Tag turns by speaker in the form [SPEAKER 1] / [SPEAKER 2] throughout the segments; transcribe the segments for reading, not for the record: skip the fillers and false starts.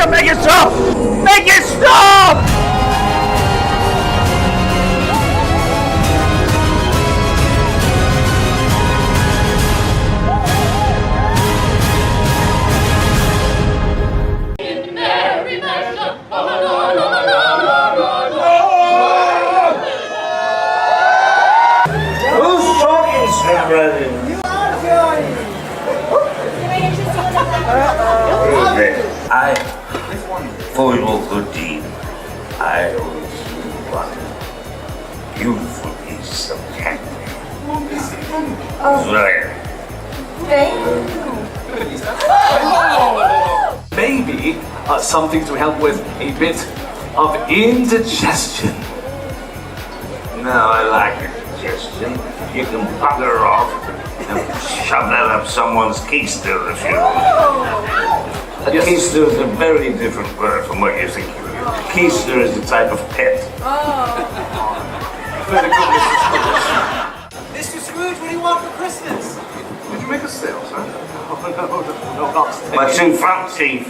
[SPEAKER 1] stop! Make it stop! Make it stop!
[SPEAKER 2] Who's talking so ready? I, for your good deed, I will one beautiful piece of candy. There.
[SPEAKER 3] Maybe something to help with a bit of indigestion.
[SPEAKER 2] No, I like indigestion. You can bugger off and shove that up someone's keister if you want. A keister is a very different word from what you think it is. Keister is a type of pet.
[SPEAKER 4] Mr. Scrooge, what do you want for Christmas?
[SPEAKER 3] Did you make a sale, sir? No, not steak.
[SPEAKER 2] What's in front, Chief?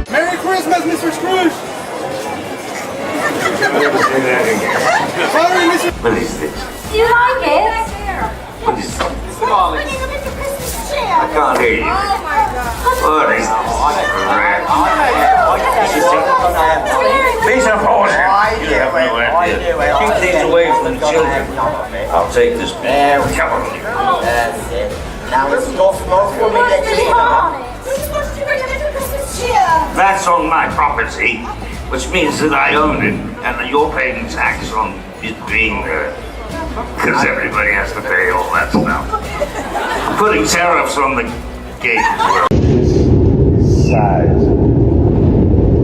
[SPEAKER 4] Merry Christmas, Mr. Scrooge! Sorry, Mr.
[SPEAKER 2] What is this?
[SPEAKER 5] Do you like it?
[SPEAKER 2] What is this?
[SPEAKER 5] Chair.
[SPEAKER 2] I can't hear you.
[SPEAKER 5] Oh my god.
[SPEAKER 2] What is this? These are horses. You have no idea. Keep these away from the children. I'll take this. Come on.
[SPEAKER 6] That's it. Now it's your smoke for me that
[SPEAKER 2] That's on my property, which means that I own it, and you're paying tax on it being there. Because everybody has to pay all that stuff. Putting tariffs on the gate as well. Size.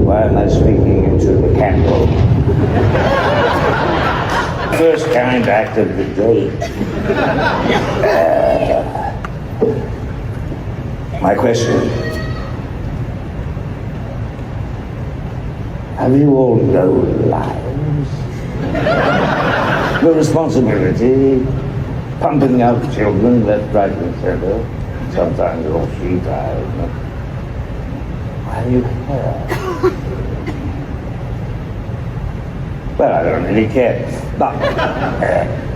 [SPEAKER 2] Why am I speaking into the candle? First kind act of the day. My question. Have you all no lives? The responsibility, pumping out children left, right, and center. Sometimes all she dies. Why do you care? Well, I don't really care. But,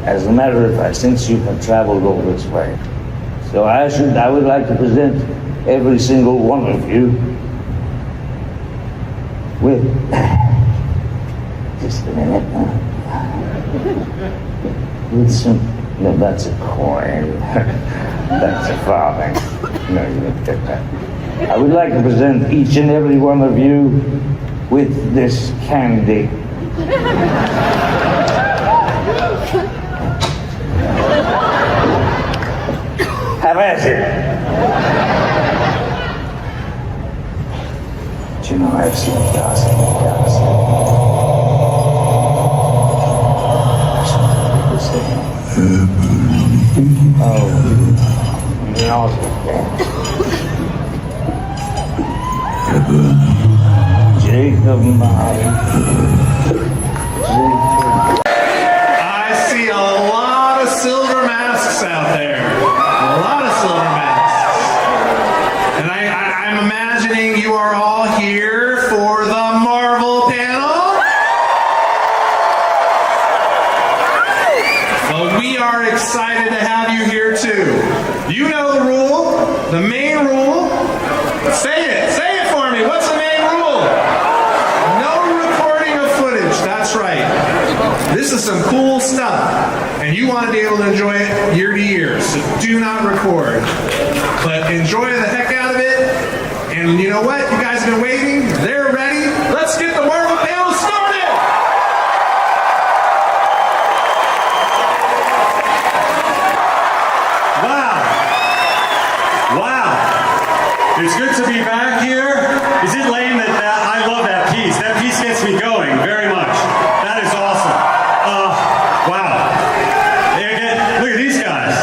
[SPEAKER 2] as a matter of fact, since you have traveled all this way, so I would like to present every single one of you with, just a minute, with some, no, that's a coin, that's a farthing. No, you didn't get that. I would like to present each and every one of you with this candy. Have at it. Do you know I've seen dozens and dozens. Oh, Jacob,
[SPEAKER 7] I see a lot of silver masks out there. A lot of silver masks. And I'm imagining you are all here for the Marvel panel. Well, we are excited to have you here too. You know the rule, the main rule. Say it for me. What's the main rule? No recording of footage. That's right. This is some cool stuff, and you want to be able to enjoy it year to year, so do not record. But enjoy the heck out of it, and you know what? You guys have been waiting. They're ready. Let's get the Marvel panel started! Wow. It's good to be back here. Is it lame that I love that piece? That piece gets me going very much. That is awesome. Wow. Again, look at these guys.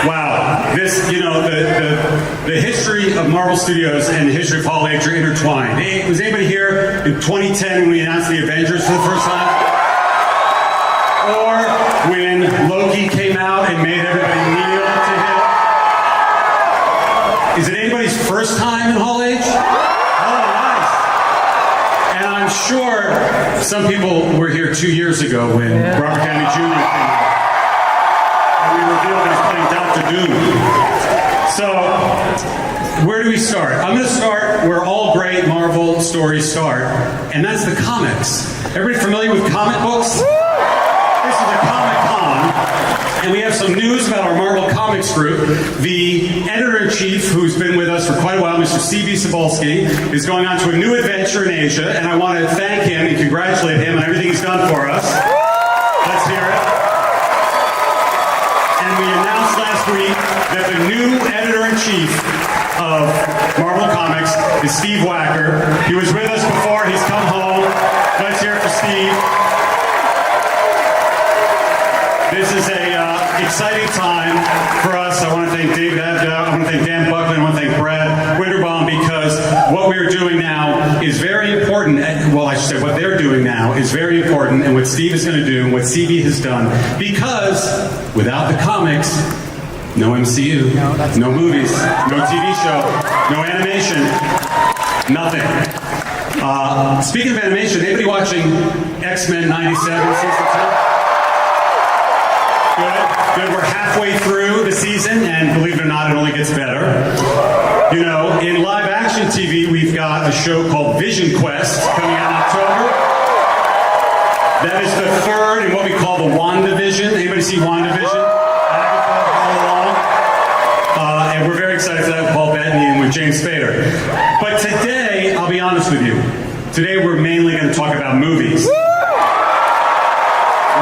[SPEAKER 7] Wow. This, you know, the history of Marvel Studios and the history of Hall H are intertwined. Hey, was anybody here in 2010 when we announced the Avengers for the first time? Or when Loki came out and made everybody kneel to him? Is it anybody's first time in Hall H? Some people were here 2 years ago when Robert Downey Jr. came out. And we revealed that he's playing Dr. Doom. So, where do we start? I'm going to start where all great Marvel stories start, and that's the comics. Everybody familiar with comic books? This is a Comic-Con, and we have some news about our Marvel Comics group. The editor-in-chief, who's been with us for quite a while, Mr. C.B. Cebulski, is going on to a new adventure in Asia, and I want to thank him and congratulate him on everything he's done for us. Let's hear it. And we announced last week that the new editor-in-chief of Marvel Comics is Steve Wacker. He was with us before. He's come home. Let's hear it for Steve. This is a exciting time for us. I want to thank David Abda. I want to thank Dan Buckland. I want to thank Brad Winterbaum, because what we're doing now is very important. Well, I should say what they're doing now is very important, and what Steve is going to do and what CB has done, because without the comics, no MCU, no movies, no TV show, no animation, nothing. Speaking of animation, anybody watching X-Men 97 season 2? Good. We're halfway through the season, and believe it or not, it only gets better. You know, in live action TV, we've got a show called Vision Quest coming out in October. That is the third in what we call the WandaVision. Anybody see WandaVision? And we're very excited for that with Paul Bettany and with James Spader. But today, I'll be honest with you, today we're mainly going to talk about movies. We're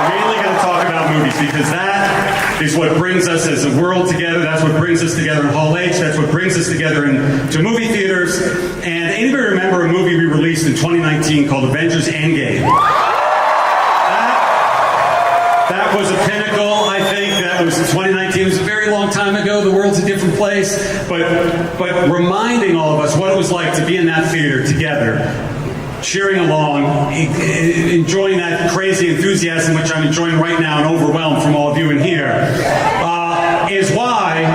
[SPEAKER 7] mainly going to talk about movies because that is what brings us as a world together. That's what brings us together in Hall H. That's what brings us together into movie theaters. And anybody remember a movie we released in 2019 called Avengers Endgame? That was a pinnacle, I think. That was in 2019. It was a very long time ago. The world's a different place. But reminding all of us what it was like to be in that theater together, cheering along, enjoying that crazy enthusiasm, which I'm enjoying right now and overwhelmed from all of you in here, is why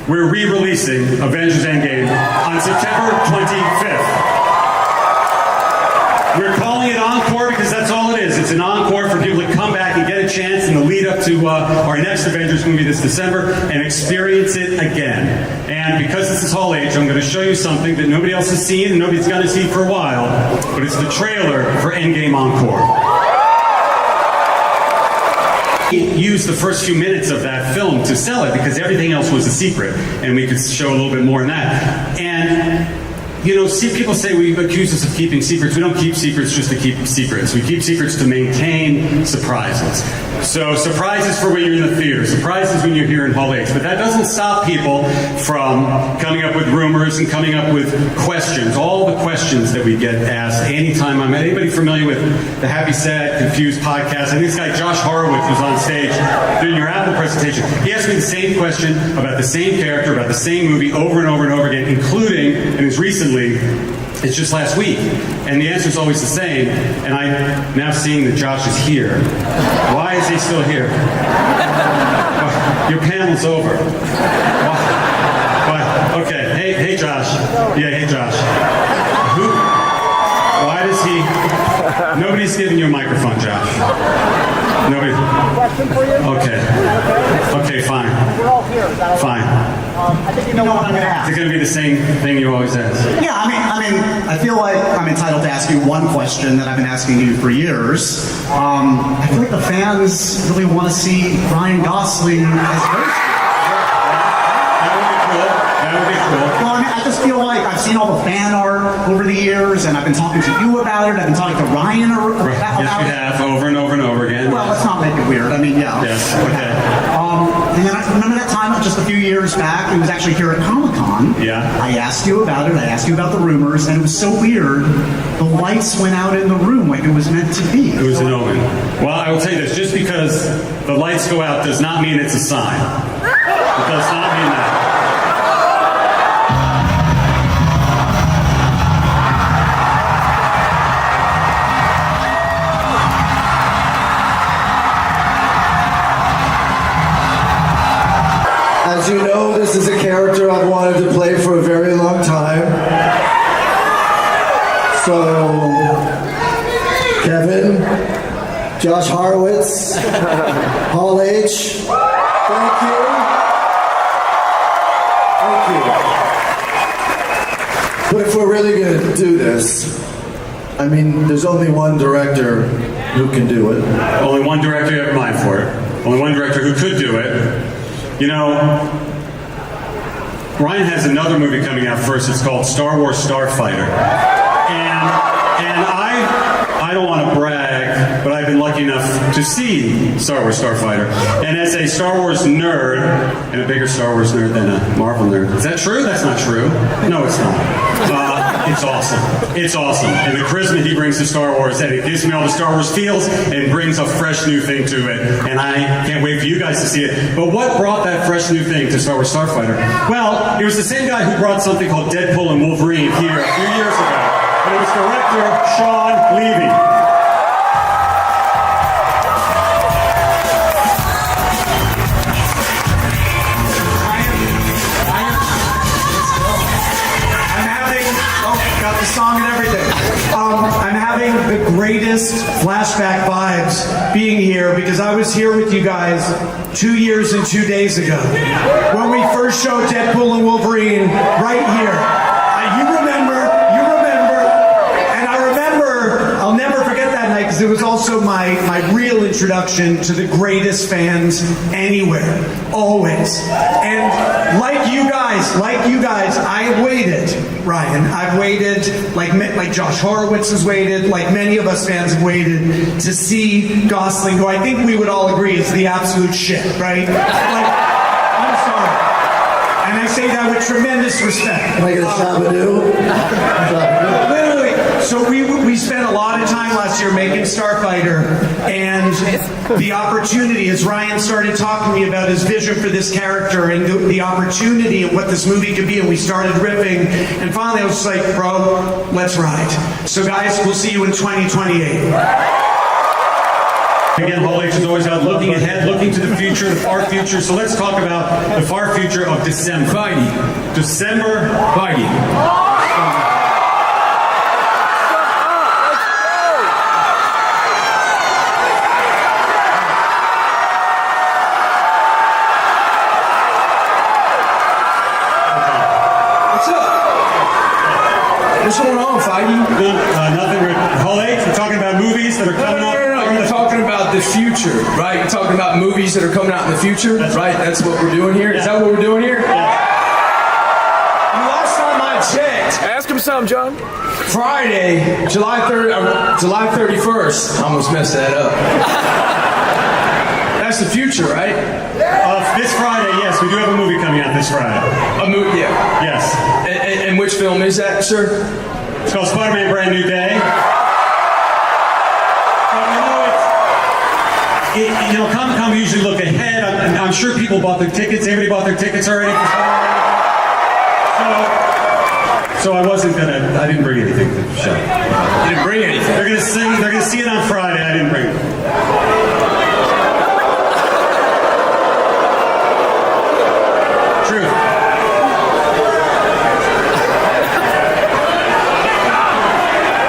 [SPEAKER 7] we're re-releasing Avengers Endgame on September 25th. We're calling it Encore because that's all it is. It's an encore for people to come back and get a chance in the lead up to our next Avengers movie this December and experience it again. And because this is Hall H, I'm going to show you something that nobody else has seen and nobody's going to see for a while, but it's the trailer for Endgame Encore. We used the first few minutes of that film to sell it because everything else was a secret, and we could show a little bit more in that. And you know, see, people say we accuse us of keeping secrets. We don't keep secrets just to keep secrets. We keep secrets to maintain surprises. So surprises for when you're in the theater, surprises when you're here in Hall H. But that doesn't stop people from coming up with rumors and coming up with questions. All the questions that we get asked anytime I'm at. Anybody familiar with the Happy, Sad, Confused podcast? I think this guy Josh Horowitz was on stage doing your Apple presentation. He asked me the same question about the same character, about the same movie over and over and over again, including, and as recently, it's just last week. And the answer is always the same. And I'm now seeing that Josh is here. Why is he still here? Your panel's over. Why? Okay. Hey, Josh. Yeah, hey, Josh. Why does he... Nobody's giving you a microphone, Josh. Nobody...
[SPEAKER 8] Question for you?
[SPEAKER 7] Okay, fine.
[SPEAKER 8] We're all here. Is that all right?
[SPEAKER 7] Fine.
[SPEAKER 8] I think you know what I'm going to ask.
[SPEAKER 7] It's going to be the same thing you always ask.
[SPEAKER 8] Yeah, I feel like I'm entitled to ask you one question that I've been asking you for years. I feel like the fans really want to see Ryan Gosling as Ghost.
[SPEAKER 7] That would be cool.
[SPEAKER 8] Well, I just feel like I've seen all the fan art over the years, and I've been talking to you about it. I've been talking to Ryan about it.
[SPEAKER 7] Yes, you have, over and over and over again.
[SPEAKER 8] Well, let's not make it weird. I mean, yeah.
[SPEAKER 7] Yes, okay.
[SPEAKER 8] And then I remember that time just a few years back, it was actually here at Comic-Con.
[SPEAKER 7] Yeah.
[SPEAKER 8] I asked you about it, I asked you about the rumors, and it was so weird. The lights went out in the room like it was meant to be.
[SPEAKER 7] It was an omen. Well, I will tell you this, just because the lights go out does not mean it's a sign. It does not mean that.
[SPEAKER 9] As you know, this is a character I've wanted to play for a very long time. So, Kevin, Josh Horowitz, Hall H. Thank you. Thank you. But if we're really going to do this, I mean, there's only one director who can do it.
[SPEAKER 7] Only one director you have in mind for it. Only one director who could do it. You know, Ryan has another movie coming out first. It's called Star Wars Starfighter. And I don't want to brag, but I've been lucky enough to see Star Wars Starfighter. And as a Star Wars nerd, and a bigger Star Wars nerd than a Marvel nerd. Is that true? That's not true. No, it's not. It's awesome. It's awesome. And the charisma he brings to Star Wars, and it gives me all the Star Wars feels and brings a fresh new thing to it. And I can't wait for you guys to see it. But what brought that fresh new thing to Star Wars Starfighter? Well, it was the same guy who brought something called Deadpool and Wolverine here a few years ago. And it was director Sean Levy.
[SPEAKER 8] Got the song and everything. I'm having the greatest flashback vibes being here because I was here with you guys 2 years and 2 days ago when we first showed Deadpool and Wolverine right here. You remember, and I remember, I'll never forget that night because it was also my real introduction to the greatest fans anywhere, always. And like you guys, I waited, Ryan. I've waited, like Josh Horowitz has waited, like many of us fans have waited to see Gosling, who I think we would all agree is the absolute shit, right? I'm sorry. And I say that with tremendous respect.
[SPEAKER 9] Am I going to Shabadoo?
[SPEAKER 8] Literally. So we spent a lot of time last year making Starfighter, and the opportunity, as Ryan started talking to me about his vision for this character and the opportunity and what this movie could be, and we started riffing, and finally I was just like, bro, let's ride. So guys, we'll see you in 2028.
[SPEAKER 7] Again, Hall H is always out looking ahead, looking to the future, the far future. So let's talk about the far future of December. December.
[SPEAKER 4] What's going on, Feige?
[SPEAKER 7] Nothing. Hall H, we're talking about movies that are coming up.
[SPEAKER 4] No. You're talking about the future, right? You're talking about movies that are coming out in the future, right? That's what we're doing here. Is that what we're doing here? Last time I checked,
[SPEAKER 1] Ask him some, John.
[SPEAKER 4] Friday, July 31st. I almost messed that up. That's the future, right?
[SPEAKER 7] This Friday, yes, we do have a movie coming out this Friday.
[SPEAKER 4] A movie, yeah.
[SPEAKER 7] Yes.
[SPEAKER 4] And which film is that, sir?
[SPEAKER 7] It's called Spider-Man Brand New Day. Comic-Con, we usually look ahead. I'm sure people bought their tickets. Everybody bought their tickets already. So I didn't bring anything to the show.
[SPEAKER 4] You didn't bring anything?
[SPEAKER 7] They're gonna see it on Friday. I didn't bring it. Truth.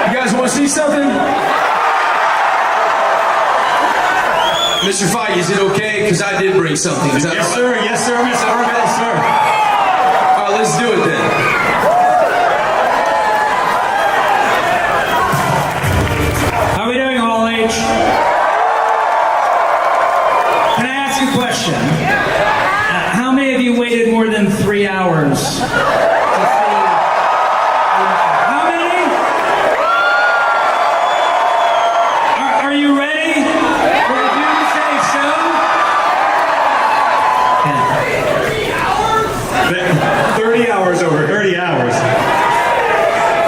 [SPEAKER 4] You guys want to see something? Mr. Feige, is it okay? Because I did bring something. Is that
[SPEAKER 7] Yes, sir. Yes, sir, Mr. Yes, sir.
[SPEAKER 4] All right, let's do it then.
[SPEAKER 10] How are we doing, Hall H? Can I ask you a question? How many of you waited more than 3 hours to see? How many? Are you ready for the Doomsday show?
[SPEAKER 7] 30 hours over 30 hours.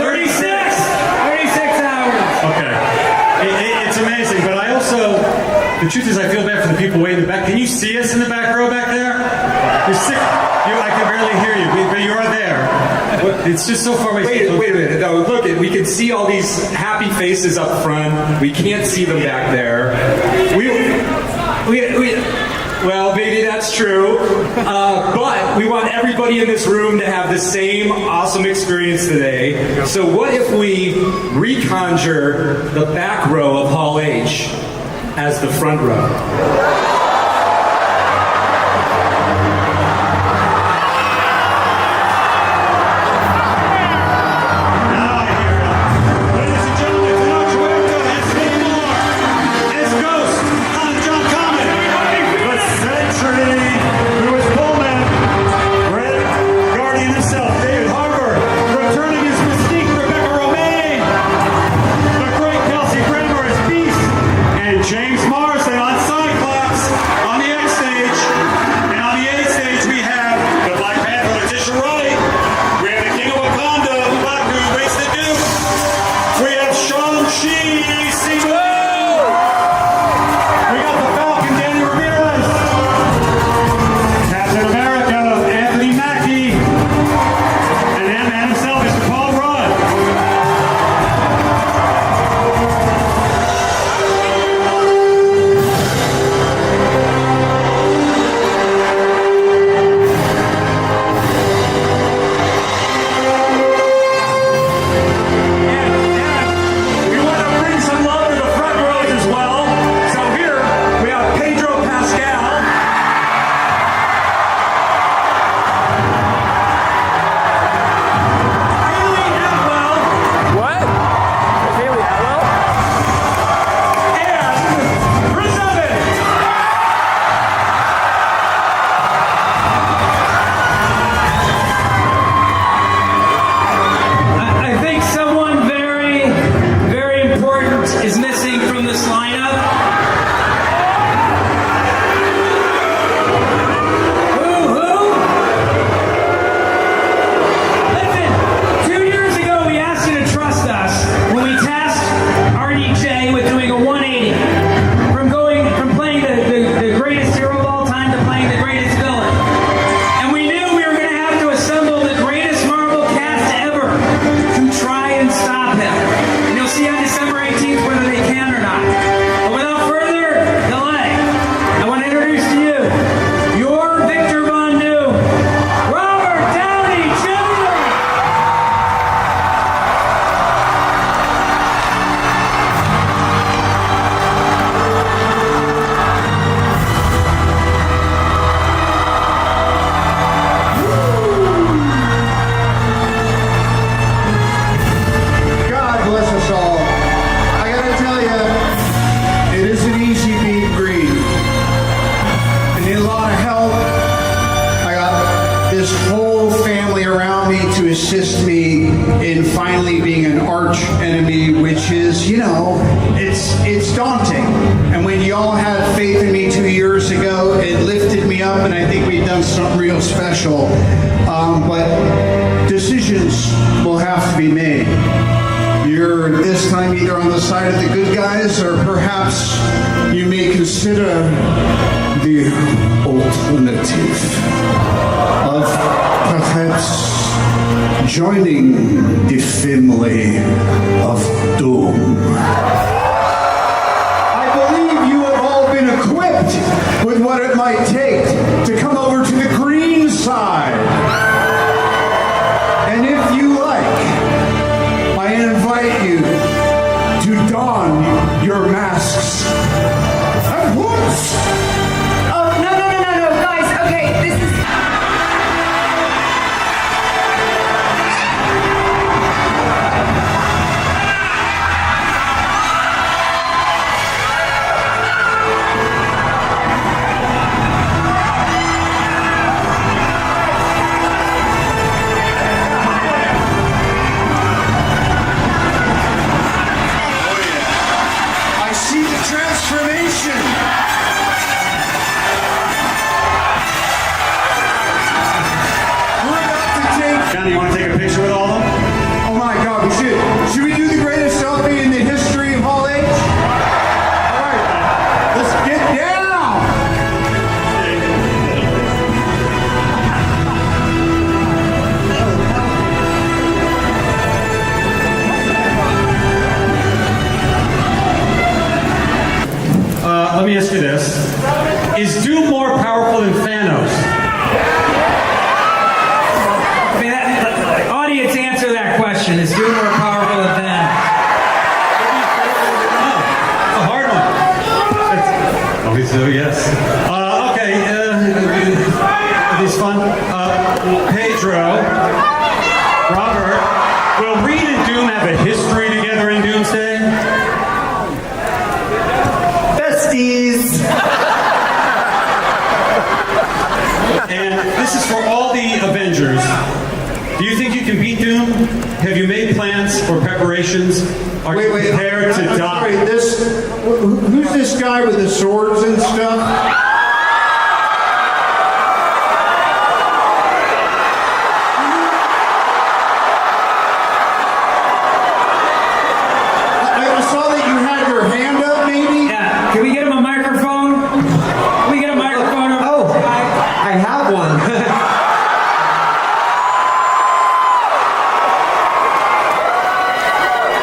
[SPEAKER 10] 36 hours.
[SPEAKER 7] Okay. It's amazing, but I also, the truth is I feel bad for the people way in the back. Can you see us in the back row back there? You're sick. I can barely hear you, but you are there. It's just so far away.
[SPEAKER 1] Wait a minute. No, look, we can see all these happy faces up front. We can't see them back there. Well, maybe that's true. But we want everybody in this room to have the same awesome experience today. So what if we reconjure the back row of Hall H? as the front row.
[SPEAKER 11] James Morrison on Cyclops on the X stage. And on the A stage we have the Black Panther, Letitia Wright. We have the King of Wakanda, the Black Dude, Race the Duke. We have Shang-Chi, Simu. We got the Falcon, Danny Ramirez. Captain America, Anthony Mackie. And Ant-Man himself, Mr. Paul Rudd.
[SPEAKER 12] Assist me in finally being an arch enemy, which is, it's daunting. And when y'all had faith in me 2 years ago, it lifted me up, and I think we've done something real special. But decisions will have to be made. You're this time either on the side of the good guys, or perhaps you may consider the alternative of perhaps joining the family of Doom. I believe you have all been equipped with what it might take to come over to the green side. And if you like, I invite you to don your masks at once.
[SPEAKER 5] Oh, no, guys, okay, this is...
[SPEAKER 11] Johnny, you want to take a picture with all of them?
[SPEAKER 12] Oh my God, we should. Should we do the greatest selfie in the history of Hall H? All right, let's get down.
[SPEAKER 11] Let me ask you this. Is Doom more powerful than Thanos?
[SPEAKER 10] I mean, audience answer.
[SPEAKER 11] Pedro, Robert, will Reed and Doom have a history together in Doomsday?
[SPEAKER 6] Besties.
[SPEAKER 11] And this is for all the Avengers. Do you think you can beat Doom? Have you made plans or preparations? Are you prepared to die?
[SPEAKER 12] Sorry, who's this guy with the swords and stuff? I saw that you had your hand up, maybe?
[SPEAKER 10] Yeah. Can we get him a microphone? Can we get a microphone?
[SPEAKER 6] Oh, I have one.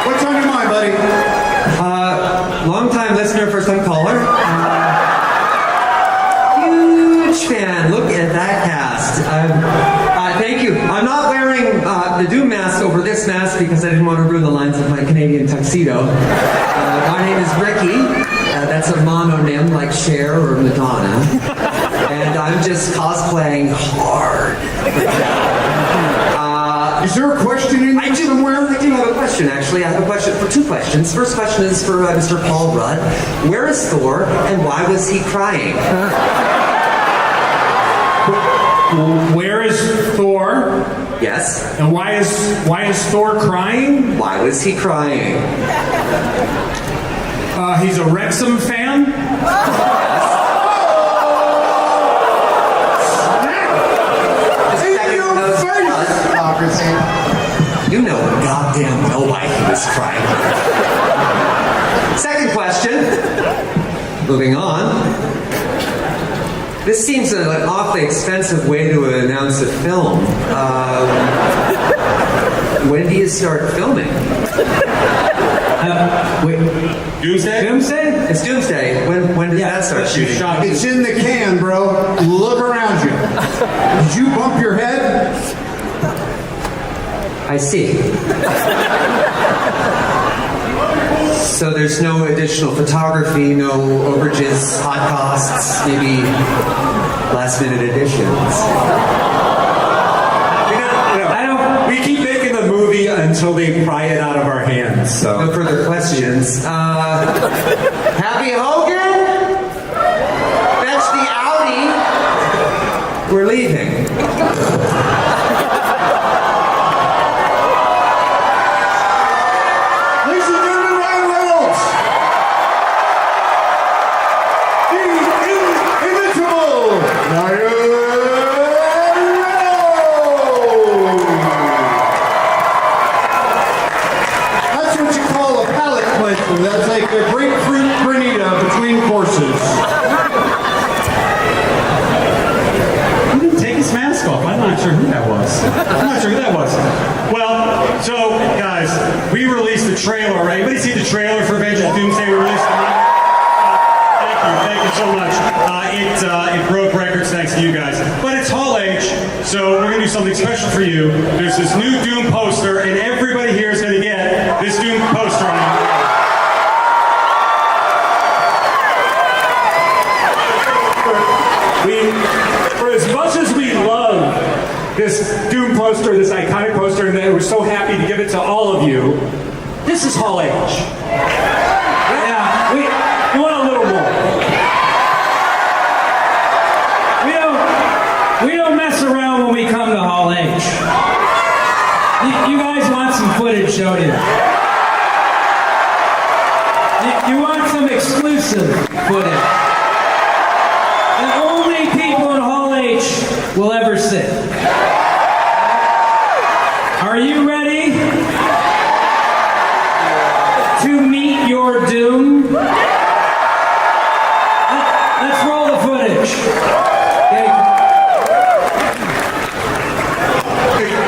[SPEAKER 12] What's on your mind, buddy?
[SPEAKER 6] Long time listener, first time caller. Huge fan. Look at that cast. Thank you. I'm not wearing the Doom mask over this mask because I didn't want to ruin the lines of my Canadian tuxedo. My name is Ricky. That's a mononym like Cher or Madonna. And I'm just cosplaying hard.
[SPEAKER 12] Is there a question in there somewhere?
[SPEAKER 6] I do have a question, actually. I have a question for two questions. First question is for Mr. Paul Rudd. Where is Thor, and why was he crying?
[SPEAKER 11] Where is Thor?
[SPEAKER 6] Yes.
[SPEAKER 11] And why is Thor crying?
[SPEAKER 6] Why was he crying?
[SPEAKER 11] He's a Wrexham fan?
[SPEAKER 6] You know goddamn well why he was crying. Second question. Moving on. This seems an awfully expensive way to announce a film. When do you start filming?
[SPEAKER 10] Wait.
[SPEAKER 11] Doomsday?
[SPEAKER 10] Doomsday?
[SPEAKER 6] It's Doomsday. When does that start shooting?
[SPEAKER 12] It's in the can, bro. Look around you. Did you bump your head?
[SPEAKER 6] I see. So there's no additional photography, no overages, hot costs, maybe last minute additions.
[SPEAKER 1] We keep making the movie until they pry it out of our hands. So
[SPEAKER 6] no further questions. Happy Hogan? Fetch the Audi. We're leaving.
[SPEAKER 12] That's like a grapefruit granita between courses.
[SPEAKER 11] He didn't take his mask off. I'm not sure who that was. Well, so guys, we released the trailer, right? Anybody see the trailer for Avengers Doomsday? We released it. Thank you so much. It broke records thanks to you guys. But it's Hall H, so we're gonna do something special for you. There's this new Doom poster, and everybody here is gonna get this Doom poster on it.
[SPEAKER 1] For as much as we love this Doom poster, this iconic poster, and that we're so happy to give it to all of you, this is Hall H. Yeah, we want a little more.
[SPEAKER 10] We don't mess around when we come to Hall H. You guys want some footage, don't you? You want some exclusive footage. And only people in Hall H will ever sit. Are you ready to meet your doom? Let's roll the footage. Okay.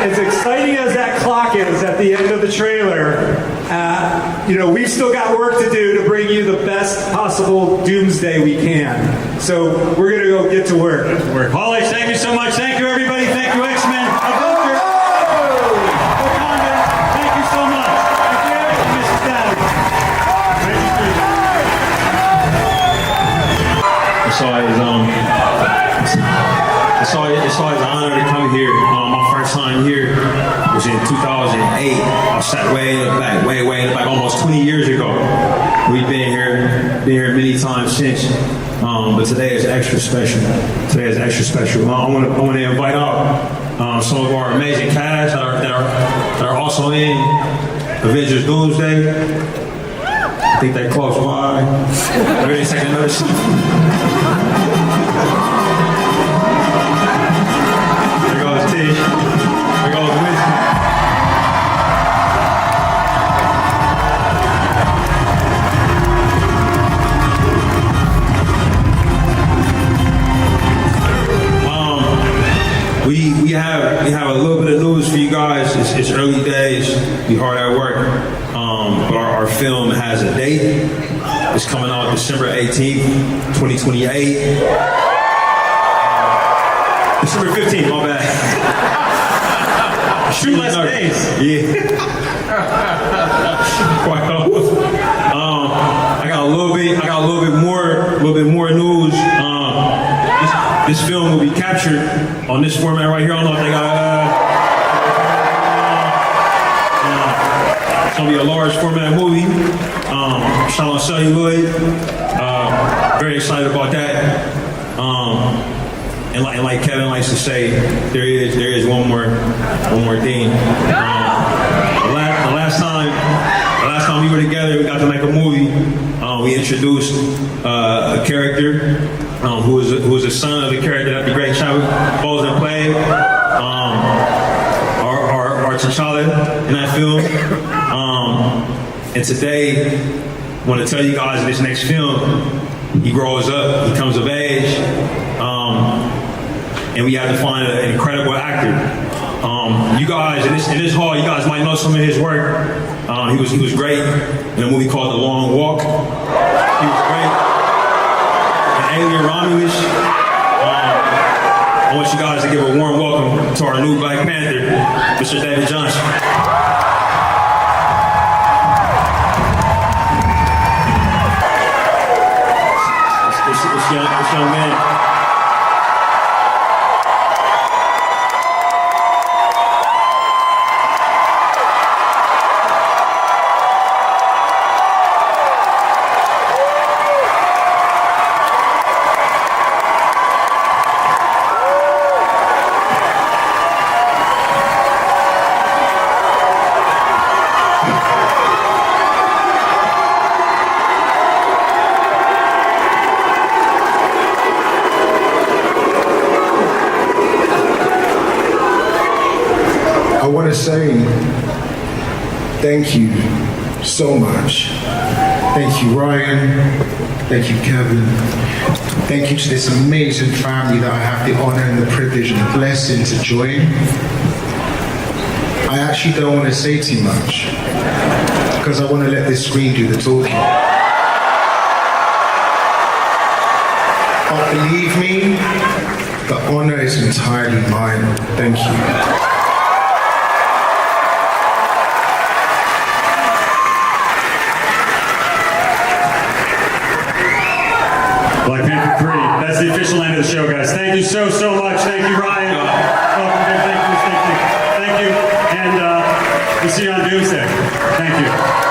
[SPEAKER 1] As exciting as that clock is at the end of the trailer, we've still got work to do to bring you the best possible Doomsday we can. So we're going to go get to work.
[SPEAKER 11] Hall H, thank you so much. Thank you, everybody. Thank you, X-Men. Avengers. Wakanda. Thank you so much. Thank you, Mrs. Dowd.
[SPEAKER 13] I saw his honor to come here.
[SPEAKER 11] our time here was in 2008. I sat way in the back, way in the back, almost 20 years ago. We've been here many times since. But today is extra special. I want to invite out some of our amazing cast that are also in Avengers Doomsday. I think they close by. Ready to take another seat? There goes Tish. There goes Winston. We have a little bit of news for you guys. It's early days. We hard at work. But our film has a date. It's coming out December 18th, 2028. December 15th, my bad.
[SPEAKER 1] Two less days.
[SPEAKER 11] Yeah. Quite almost. I got a little bit more news. This film will be captured on this format right here. I don't know if they got. It's gonna be a large format movie. Shot on celluloid. Very excited about that. And like Kevin likes to say, there is one more thing. The last time we were together, we got to make a movie. We introduced a character who was the son of the character that the great Chadwick Boseman played. Our T'Challa in that film. And today, I want to tell you guys in this next film, he grows up, he comes of age, and we had to find an incredible actor. You guys in this hall, you guys might know some of his work. He was great in a movie called The Long Walk. He was great in Alien Romulus. I want you guys to give a warm welcome to our new Black Panther, Mr. David Johnson. This young man.
[SPEAKER 13] I want to say thank you so much. Thank you, Ryan. Thank you, Kevin. Thank you to this amazing family that I have the honor and the privilege and the blessing to join. I actually don't want to say too much because I want to let this screen do the talking. But believe me, the honor is entirely mine. Thank you.
[SPEAKER 11] Black Panther 3. That's the official end of the show, guys. Thank you so much. Thank you, Ryan. Thank you. And we'll see you on Doomsday. Thank you.